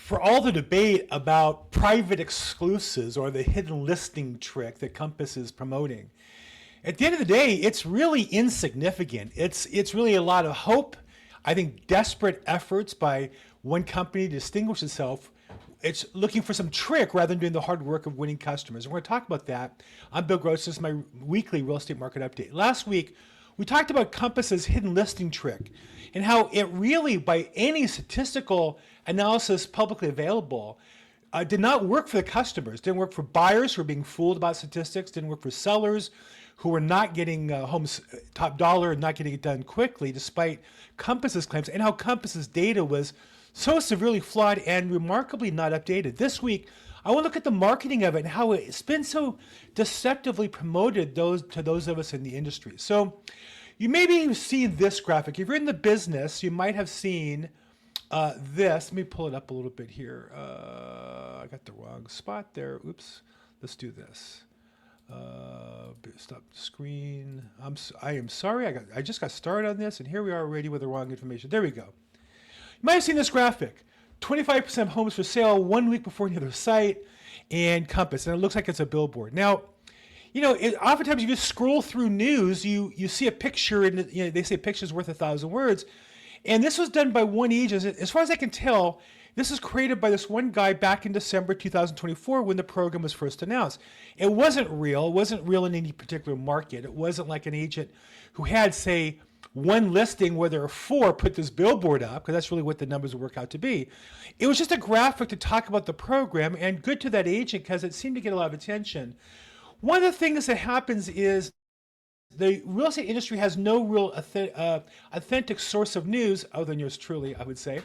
for all the debate about private exclusives or the hidden listing trick that Compass is promoting, at the end of the day, it's really insignificant. It's really a lot of hope, I think desperate efforts by one company to distinguish itself. It's looking for some trick rather than doing the hard work of winning customers. And we're going to talk about that. I'm Bill Gross. This is my weekly real estate market update. Last week, we talked about Compass's hidden listing trick and how it really, by any statistical analysis publicly available, did not work for the customers. Didn't work for buyers who were being fooled about statistics. Didn't work for sellers who were not getting homes top dollar and not getting it done quickly, despite Compass's claims, and how Compass's data was so severely flawed and remarkably not updated. This week, I want to look at the marketing of it and how it's been so deceptively promoted to those of us in the industry. So you maybe have seen this graphic. If you're in the business, you might have seen this. Let me pull it up a little bit here. I got the wrong spot there. Oops. Let's do this. Stop the screen. I am sorry. I just got started on this, and here we are already with the wrong information. There we go. You might have seen this graphic. 25% of homes for sale 1 week before any other site, and Compass, and it looks like it's a billboard. Now, you know, oftentimes you just scroll through news, you see a picture, and they say picture's worth 1,000 words. And this was done by one agent. As far as I can tell, this was created by this one guy back in December 2024 when the program was first announced. It wasn't real. It wasn't real in any particular market. It wasn't like an agent who had, say, one listing where there are four put this billboard up, because that's really what the numbers would work out to be. It was just a graphic to talk about the program, and good to that agent because it seemed to get a lot of attention. One of the things that happens is the real estate industry has no real authentic source of news, other than yours truly, I would say.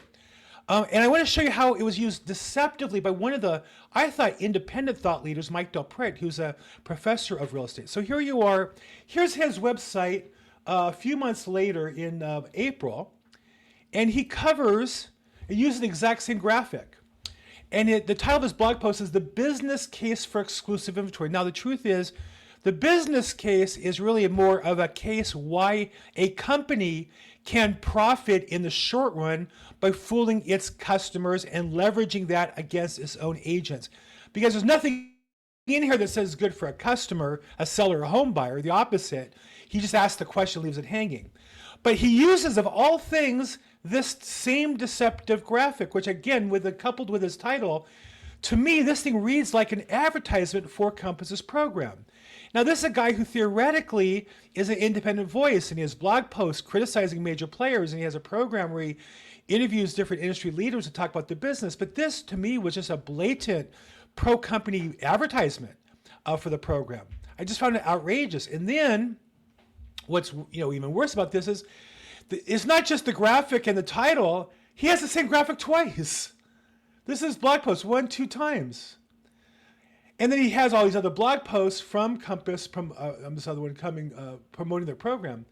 And I want to show you how it was used deceptively by one of the, I thought, independent thought leaders, Mike Del Prete, who's a professor of real estate. So here you are. Here's his website a few months later in April. And he covers, he uses the exact same graphic. And the title of his blog post is The Business Case for Exclusive Inventory. Now, the truth is, the business case is really more of a case why a company can profit in the short run by fooling its customers and leveraging that against its own agents. Because there's nothing in here that says good for a customer, a seller, or a home buyer. The opposite. He just asks the question, leaves it hanging. But he uses, of all things, this same deceptive graphic, which again, coupled with his title, to me, this thing reads like an advertisement for Compass's program. Now, this is a guy who theoretically is an independent voice, and he has blog posts criticizing major players, and he has a program where he interviews different industry leaders to talk about the business. But this, to me, was just a blatant pro-company advertisement for the program. I just found it outrageous. And then, what's even worse about this is, it's not just the graphic and the title. He has the same graphic twice. This is blog post 2 times. And then he has all these other blog posts from Compass, from this other one coming, promoting their program.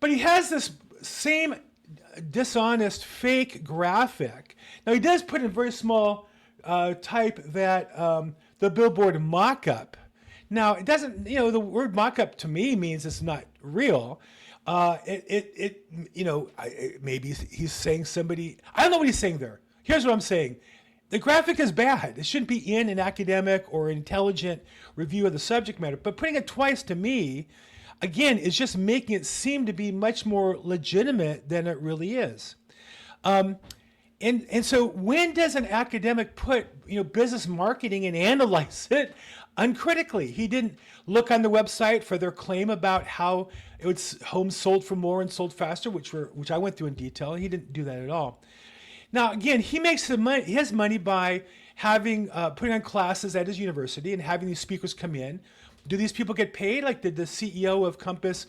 But he has this same dishonest, fake graphic. Now, he does put in very small type that the billboard mock-up. Now, it doesn't, the word mock-up to me means it's not real. Maybe he's saying somebody, I don't know what he's saying there. Here's what I'm saying. The graphic is bad. It shouldn't be in an academic or intelligent review of the subject matter. But putting it twice, to me, again, is just making it seem to be much more legitimate than it really is. And so when does an academic put business marketing and analyze it uncritically? He didn't look on the website for their claim about how it's homes sold for more and sold faster, which I went through in detail. He didn't do that at all. Now, again, he makes his money by having putting on classes at his university and having these speakers come in. Do these people get paid? Like, did the CEO of Compass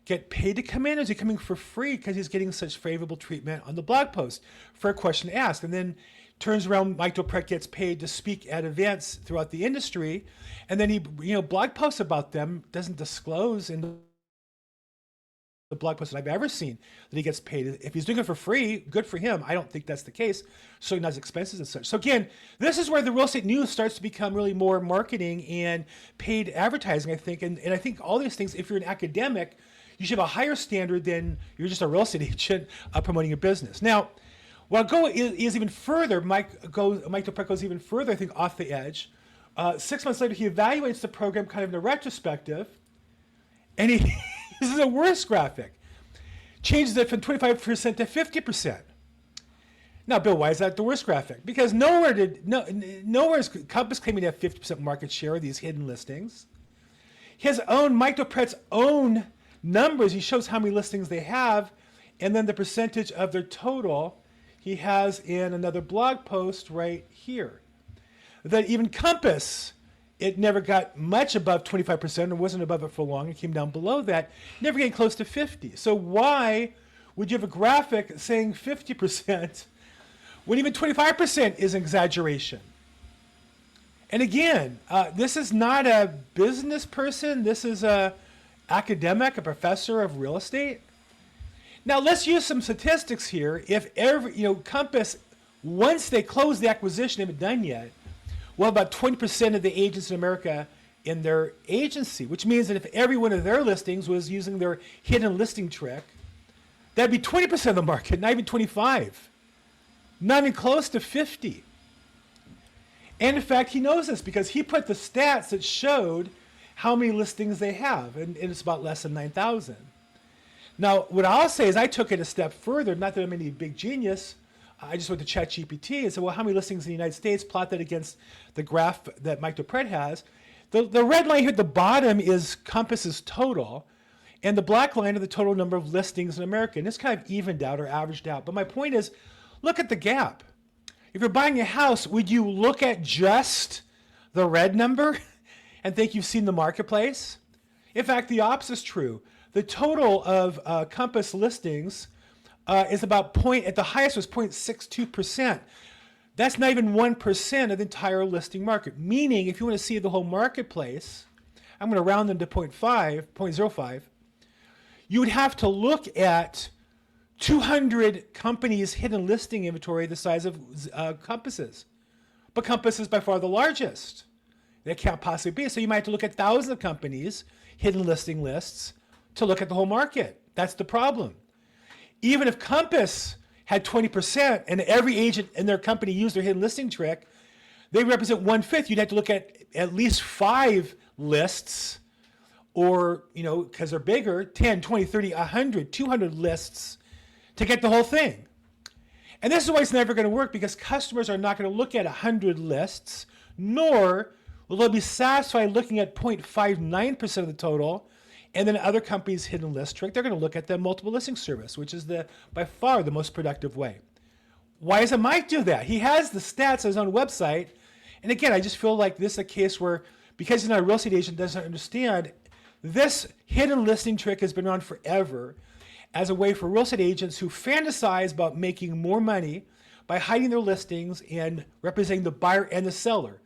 get paid to come in? Or is he coming for free because he's getting such favorable treatment on the blog post for a question asked? And then turns around, Mike Del Prete gets paid to speak at events throughout the industry, and then he blog posts about them, doesn't disclose in the blog post that I've ever seen that he gets paid. If he's doing it for free, good for him. I don't think that's the case. So he has expenses and such. So again, this is where the real estate news starts to become really more marketing and paid advertising, I think. And I think all these things, if you're an academic, you should have a higher standard than you're just a real estate agent promoting your business. Now, Well, is even further. Mike DePret goes even further, I think, off the edge. 6 months later, he evaluates the program kind of in a retrospective, and he this is a worse graphic. Changes it from 25% to 50%. Now, Bill, why is that the worst graphic? Because nowhere is Compass claiming to have 50% market share of these hidden listings. Mike DePret's own numbers, he shows how many listings they have, and then the percentage of their total he has in another blog post right here. That even Compass, it never got much above 25%, and wasn't above it for long. It came down below that, never getting close to 50. So why would you have a graphic saying 50% when even 25% is an exaggeration? And again, this is not a business person. This is a academic, a professor of real estate. Now let's use some statistics here. If Compass, once they close the acquisition, haven't done yet, well, about 20% of the agents in America in their agency, which means that if every one of their listings was using their hidden listing trick, that'd be 20% of the market, not even 25, not even close to 50. And in fact, he knows this because he put the stats that showed how many listings they have, and it's about less than 9,000. Now, what I'll say is I took it a step further, not that I'm any big genius. I just went to ChatGPT and said, well, how many listings in the United States? Plot that against the graph that Mike DePret has. The red line here at the bottom is Compass's total, and the black line are the total number of listings in America. And it's kind of evened out or averaged out. But my point is, look at the gap. If you're buying a house, would you look at just the red number and think you've seen the marketplace? In fact, the opposite is true. The total of Compass listings is about at the highest was 0.62%. That's not even 1% of the entire listing market. Meaning, if you want to see the whole marketplace, I'm going to round them to 0.05, you would have to look at 200 companies' hidden listing inventory the size of Compass's. But Compass is by far the largest. That can't possibly be. So you might have to look at thousands of companies' hidden listing lists to look at the whole market. That's the problem. Even if Compass had 20% and every agent in their company used their hidden listing trick, they represent 1/5. You'd have to look at least 5 lists, or, because they're bigger, 10, 20, 30, 100, 200 lists to get the whole thing. And this is why it's never going to work, because customers are not going to look at 100 lists, nor will they be satisfied looking at 0.59% of the total and then other companies' hidden list trick. They're going to look at the multiple listing service, which is by far the most productive way. Why doesn't Mike do that? He has the stats on his own website. And again, I just feel like this is a case where, because he's not a real estate agent, doesn't understand, this hidden listing trick has been around forever as a way for real estate agents who fantasize about making more money by hiding their listings and representing the buyer and the seller.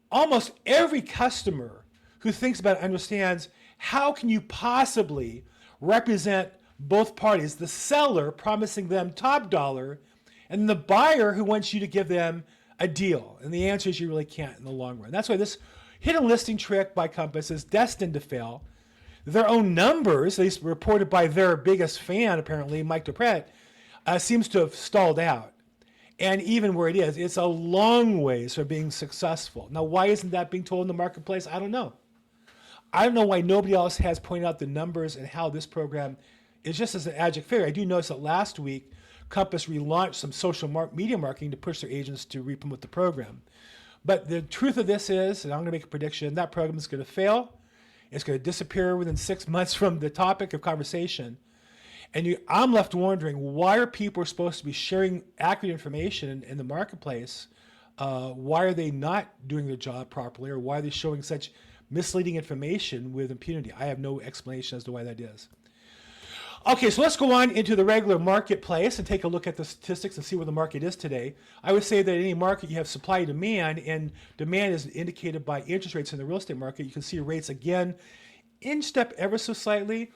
Almost every customer who thinks about it understands, how can you possibly represent both parties? The seller promising them top dollar, and the buyer who wants you to give them a deal. And the answer is you really can't in the long run. That's why this hidden listing trick by Compass is destined to fail. Their own numbers, at least reported by their biggest fan, apparently, Mike DePret, seems to have stalled out. And even where it is, it's a long ways from being successful. Now, why isn't that being told in the marketplace? I don't know. I don't know why nobody else has pointed out the numbers and how this program is just as an abject failure. I do notice that last week, Compass relaunched some social media marketing to push their agents to re-promote the program. But the truth of this is, and I'm going to make a prediction, that program is going to fail. It's going to disappear within 6 months from the topic of conversation. And I'm left wondering, why are people supposed to be sharing accurate information in the marketplace? Why are they not doing their job properly, or why are they showing such misleading information with impunity? I have no explanation as to why that is. Okay, so let's go on into the regular marketplace and take a look at the statistics and see where the market is today. I would say that in any market you have supply and demand, and demand is indicated by interest rates in the real estate market. You can see rates again inched up ever so slightly,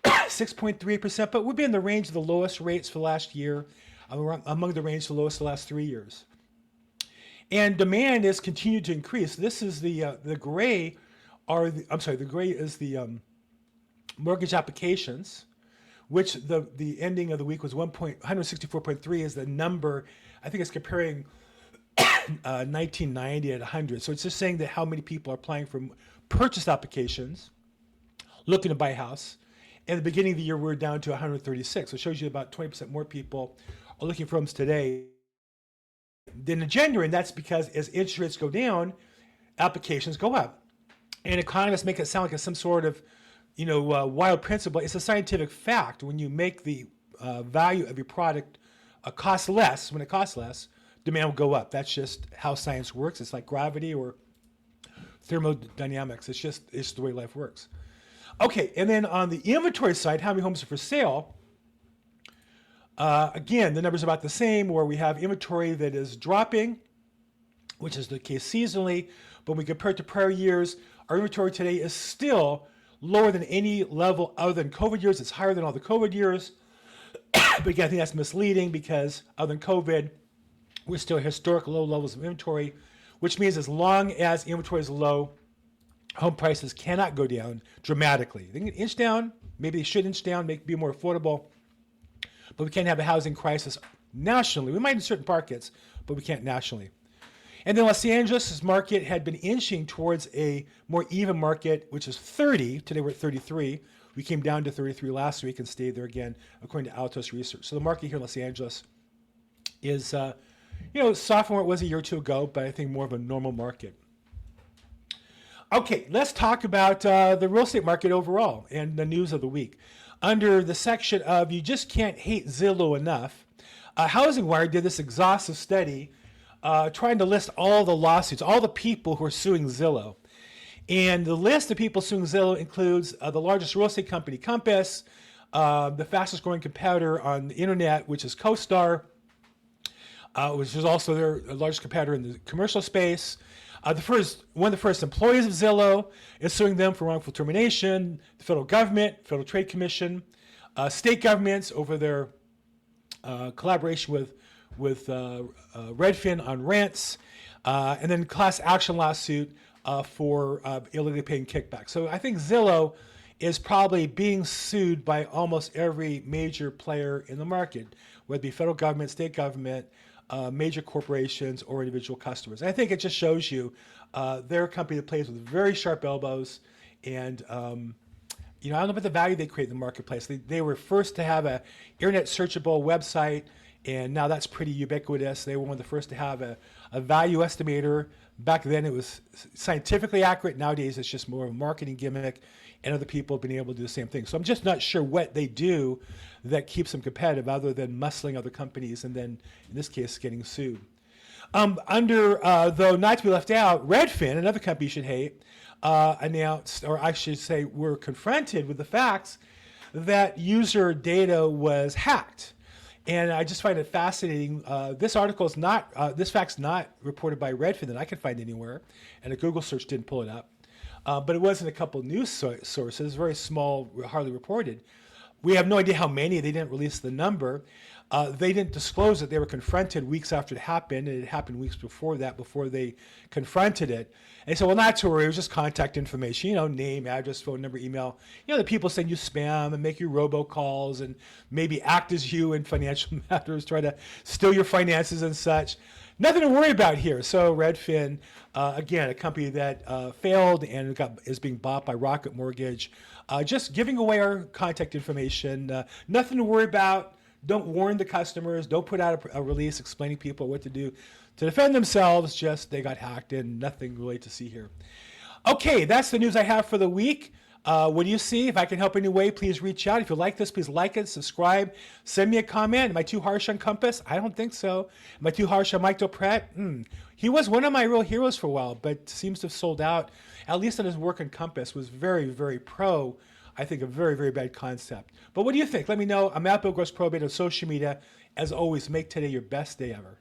6.3%, but we've been in the range of the lowest rates for last year, among the range of the lowest the last 3 years. And demand has continued to increase. This is the gray the gray is the mortgage applications, which the ending of the week was 164.3 is the number. I think it's comparing 1990 at 100. So it's just saying that how many people are applying for purchase applications, looking to buy a house. In the beginning of the year, we're down to 136. So it shows you about 20% more people are looking for homes today than in January. And that's because as interest rates go down, applications go up. And economists make it sound like it's some sort of, wild principle. It's a scientific fact. When you make the value of your product cost less, when it costs less, demand will go up. That's just how science works. It's like gravity or thermodynamics. It's the way life works. Okay, and then on the inventory side, how many homes are for sale? Again, the number's about the same, where we have inventory that is dropping, which is the case seasonally. But when we compare it to prior years, our inventory today is still lower than any level other than COVID years. It's higher than all the COVID years. But again, I think that's misleading because other than COVID, we're still at historic low levels of inventory, which means as long as inventory is low, home prices cannot go down dramatically. They can inch down, maybe they should inch down, make it be more affordable, but we can't have a housing crisis nationally. We might in certain markets, but we can't nationally. And then Los Angeles' market had been inching towards a more even market, which is 30. Today we're at 33. We came down to 33 last week and stayed there again, according to Altos Research. So the market here in Los Angeles is, softer than it was a year or two ago, but I think more of a normal market. Okay, let's talk about the real estate market overall and the news of the week. Under the section of you just can't hate Zillow enough, Housing Wire did this exhaustive study trying to list all the lawsuits, all the people who are suing Zillow. And the list of people suing Zillow includes the largest real estate company, Compass, the fastest growing competitor on the internet, which is CoStar, which is also their largest competitor in the commercial space. One of the first employees of Zillow is suing them for wrongful termination, the federal government, Federal Trade Commission, state governments over their collaboration with Redfin on rents, and then class action lawsuit for illegally paying kickbacks. So I think Zillow is probably being sued by almost every major player in the market, whether it be federal government, state government, major corporations, or individual customers. And I think it just shows you they're a company that plays with very sharp elbows, and I don't know about the value they create in the marketplace. They were first to have an internet searchable website, and now that's pretty ubiquitous. They were one of the first to have a value estimator. Back then it was scientifically accurate. Nowadays it's just more of a marketing gimmick, and other people have been able to do the same thing. So I'm just not sure what they do that keeps them competitive other than muscling other companies and then, in this case, getting sued. Though not to be left out, Redfin, another company you should hate, announced, or I should say were confronted with the facts that user data was hacked. And I just find it fascinating. This fact's not reported by Redfin that I could find anywhere, and a Google search didn't pull it up. But it was in a couple news sources, very small, hardly reported. We have no idea how many. They didn't release the number. They didn't disclose that they were confronted weeks after it happened, and it happened weeks before that, before they confronted it. And so, well, not to worry, it was just contact information, name, address, phone number, email. The people send you spam and make you robocalls and maybe act as you in financial matters, try to steal your finances and such. Nothing to worry about here. So Redfin, again, a company that failed and is being bought by Rocket Mortgage, just giving away our contact information. Nothing to worry about. Don't warn the customers. Don't put out a release explaining people what to do to defend themselves. Just they got hacked and nothing really to see here. Okay, that's the news I have for the week. What do you see? If I can help in any way, please reach out. If you like this, please like it, subscribe, send me a comment. Am I too harsh on Compass? I don't think so. Am I too harsh on Mike Dopret? He was one of my real heroes for a while, but seems to have sold out. At least on his work on Compass was very, very pro. I think a very, very bad concept. But what do you think? Let me know. I'm at Bill Gross Probate on social media. As always, make today your best day ever.